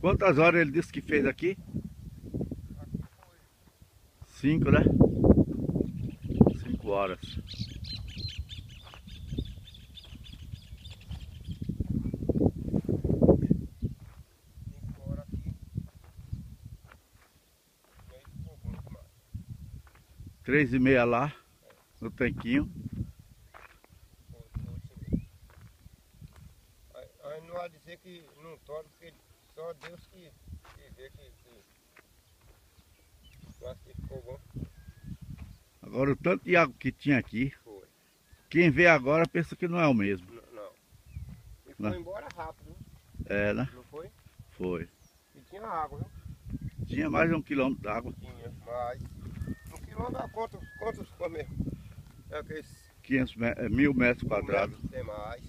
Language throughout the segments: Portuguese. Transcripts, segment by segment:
Quantas horas ele disse que fez aqui? Aqui foi 5, né? 5 horas. 5 horas aqui. E aí ficou bom demais. 3h30 lá, no tanquinho. Foi isso mesmo. Aí não vai dizer que não torna, porque só Deus que vê que eu acho que ficou bom. Agora o tanto de água que tinha aqui, Foi. quem vê agora pensa que não é o mesmo. Não. E Não. foi embora rápido, É, né? não foi? Foi. E tinha água, viu? Tinha mais de 1 quilômetro d'água. Tinha, mas no quilômetro dá quantos foi mesmo? É aqueles 1000 metros quadrados. tem mais.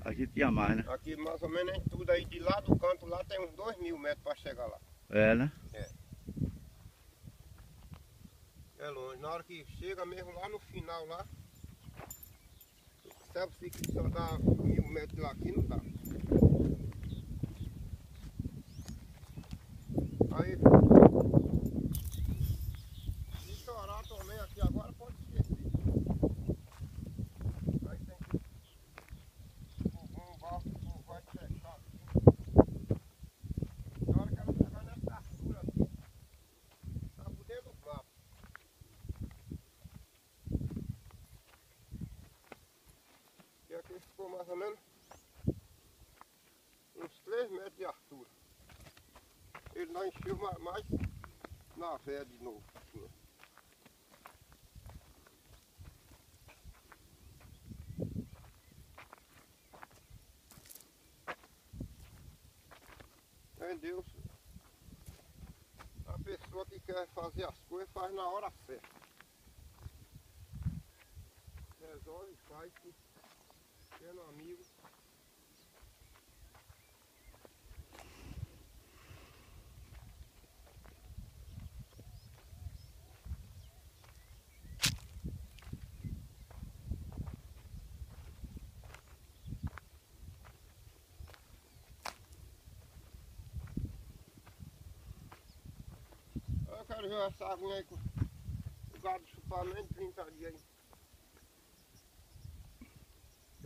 Aqui tinha mais, né? Aqui mais ou menos em tudo aí, de lá do canto lá tem uns 2000 metros para chegar lá. É, né? É longe. Na hora que chega mesmo lá no final lá, sabe se que só dá 1000 metros de lá aqui, não dá. Aí, se chorar também aqui agora, pode esquecer. Aí tem que um barco que vai secar aqui. Na hora que ela chegar nessa altura aqui, tá por dentro do mapa. E aqui ficou mais ou menos uns 3 metros de altura. Ele não encheu mais na véia de novo. É Deus. A pessoa que quer fazer as coisas faz na hora certa. Resolve, faz, sendo amigo. Eu quero ver essa aguinha aí com o gado chupar menos de 30 dias aí.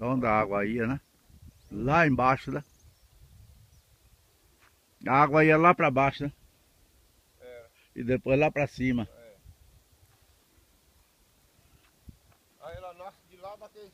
Onde a água ia, né? Lá embaixo, né? A água ia lá pra baixo, né? É. E depois lá pra cima. Aí ela nasce de lá daqueles